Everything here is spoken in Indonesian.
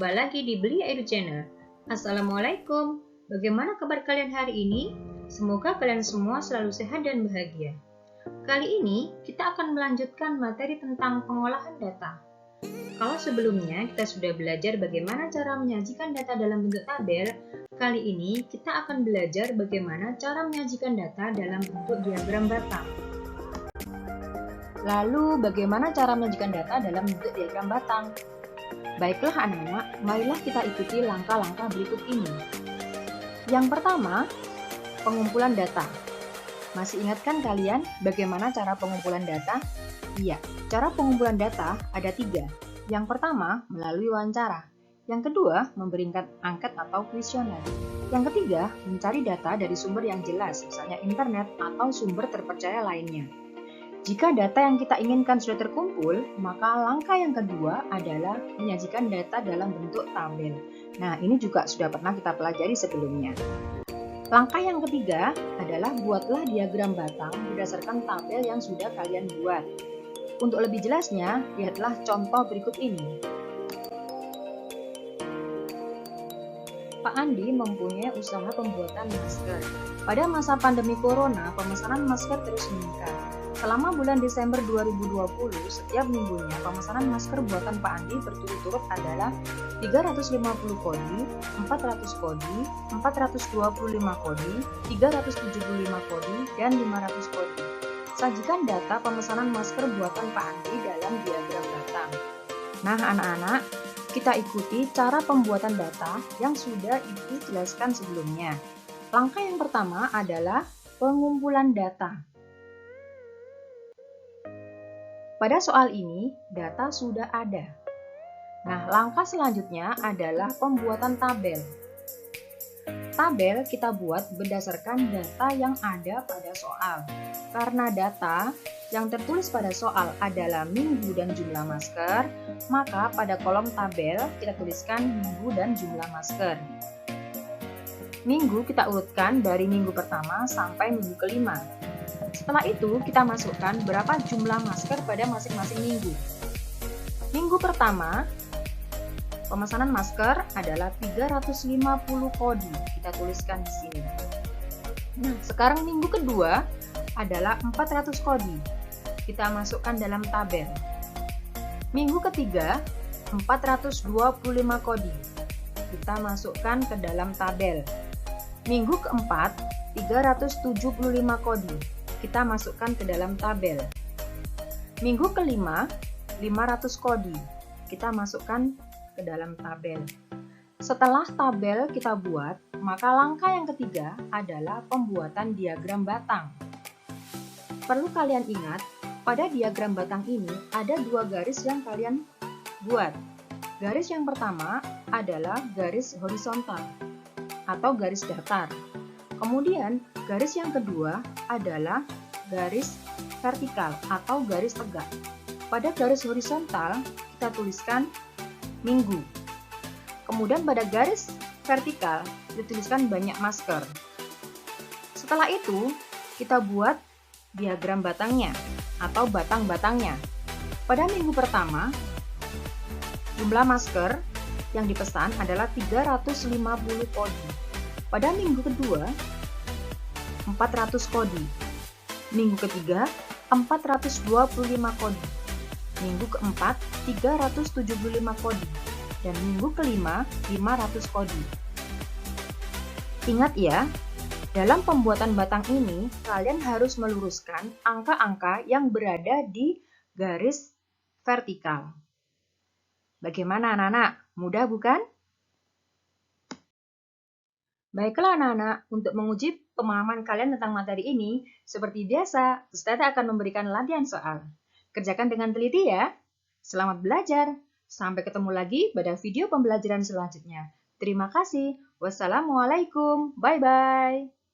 Jumpa lagi di Belia Edu Channel. Assalamualaikum. Bagaimana kabar kalian hari ini? Semoga kalian semua selalu sehat dan bahagia. Kali ini kita akan melanjutkan materi tentang pengolahan data. Kalau sebelumnya kita sudah belajar bagaimana cara menyajikan data dalam bentuk tabel, kali ini kita akan belajar bagaimana cara menyajikan data dalam bentuk diagram batang. Lalu, bagaimana cara menyajikan data dalam bentuk diagram batang? Baiklah anak-anak, marilah kita ikuti langkah-langkah berikut ini. Yang pertama, pengumpulan data. Masih ingatkan kalian bagaimana cara pengumpulan data? Iya, cara pengumpulan data ada 3. Yang pertama, melalui wawancara. Yang kedua, memberikan angket atau kuesioner. Yang ketiga, mencari data dari sumber yang jelas, misalnya internet atau sumber terpercaya lainnya. Jika data yang kita inginkan sudah terkumpul, maka langkah yang kedua adalah menyajikan data dalam bentuk tabel. Nah, ini juga sudah pernah kita pelajari sebelumnya. Langkah yang ketiga adalah buatlah diagram batang berdasarkan tabel yang sudah kalian buat. Untuk lebih jelasnya, lihatlah contoh berikut ini. Pak Andi mempunyai usaha pembuatan masker. Pada masa pandemi corona, pemesanan masker terus meningkat. Selama bulan Desember 2020, setiap minggunya pemesanan masker buatan Pak Andi berturut-turut adalah 350 kodi, 400 kodi, 425 kodi, 375 kodi, dan 500 kodi. Sajikan data pemesanan masker buatan Pak Andi dalam diagram batang. Nah anak-anak, kita ikuti cara pembuatan data yang sudah Ibu jelaskan sebelumnya. Langkah yang pertama adalah pengumpulan data. Pada soal ini, data sudah ada. Nah, langkah selanjutnya adalah pembuatan tabel. Tabel kita buat berdasarkan data yang ada pada soal. Karena data yang tertulis pada soal adalah minggu dan jumlah masker, maka pada kolom tabel kita tuliskan minggu dan jumlah masker. Minggu kita urutkan dari minggu pertama sampai minggu kelima. Setelah itu, kita masukkan berapa jumlah masker pada masing-masing minggu. Minggu pertama, pemesanan masker adalah 350 kodi. Kita tuliskan di sini. Nah, sekarang minggu kedua adalah 400 kodi. Kita masukkan dalam tabel. Minggu ketiga, 425 kodi. Kita masukkan ke dalam tabel. Minggu keempat, 375 kodi. Kita masukkan ke dalam tabel. Minggu kelima, 500 kodi. Kita masukkan ke dalam tabel. Setelah tabel kita buat, maka langkah yang ketiga adalah pembuatan diagram batang. Perlu kalian ingat, pada diagram batang ini ada 2 garis yang kalian buat. Garis yang pertama adalah garis horizontal atau garis datar. Kemudian, garis yang kedua adalah garis vertikal atau garis tegak. Pada garis horizontal, kita tuliskan minggu. Kemudian pada garis vertikal, kita tuliskan banyak masker. Setelah itu, kita buat diagram batangnya atau batang-batangnya. Pada minggu pertama, jumlah masker yang dipesan adalah 350 kodi. Pada minggu kedua, 400 kodi. Minggu ketiga, 425 kodi. Minggu keempat, 375 kodi. Dan minggu kelima, 500 kodi. Ingat ya, dalam pembuatan batang ini, kalian harus meluruskan angka-angka yang berada di garis vertikal. Bagaimana anak-anak? Mudah bukan? Baiklah anak-anak, untuk menguji pemahaman kalian tentang materi ini, seperti biasa, Ustazah akan memberikan latihan soal. Kerjakan dengan teliti ya. Selamat belajar. Sampai ketemu lagi pada video pembelajaran selanjutnya. Terima kasih. Wassalamualaikum. Bye-bye.